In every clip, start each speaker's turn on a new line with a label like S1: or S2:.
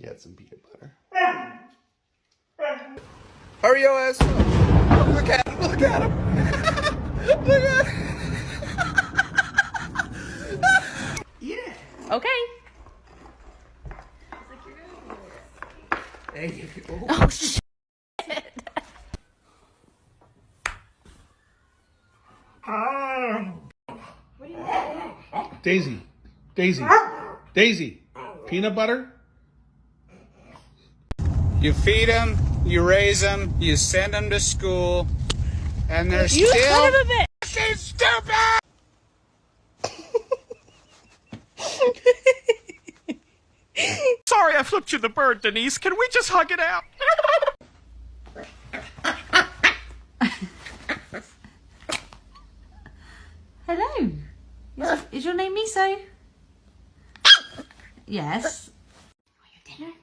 S1: had some peanut butter. Hurry your ass up. Look at him. Look at him. Look at him. Yeah.
S2: Okay.
S1: There you go.
S2: Oh, shit.
S1: Daisy. Daisy. Daisy. Peanut butter?
S3: You feed them, you raise them, you send them to school, and they're
S2: You
S3: still
S2: son of a bitch!
S3: fucking stupid!
S4: Sorry I flipped you the bird, Denise. Can we just hug it out?
S2: Hello. Is your name Miso? Yes. Want your dinner?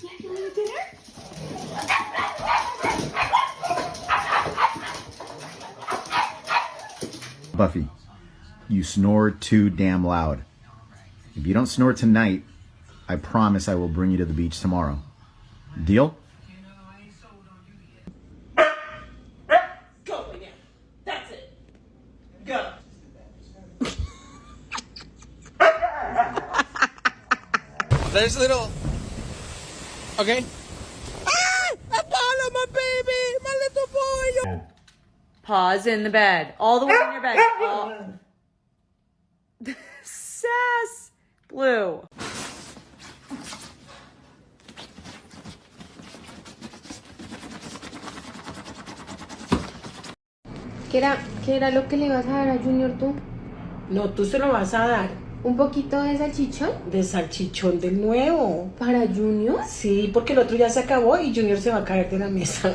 S2: Yeah, you want your dinner?
S5: Buffy, you snore too damn loud. If you don't snore tonight, I promise I will bring you to the beach tomorrow. Deal?
S6: Go again. That's it. Go.
S3: There's little... Okay? Apollo, my baby! My little boy!
S2: Paws in the bed. All the way in your bed. All... Sass. Blue.
S7: ¿Qué era lo que le ibas a dar a Junior tú?
S6: No, tú se lo vas a dar
S7: ¿Un poquito de salchichón?
S6: de salchichón del nuevo.
S7: ¿Para Junior?
S6: Sí, porque el otro ya se acabó y Junior se va a caer de la mesa.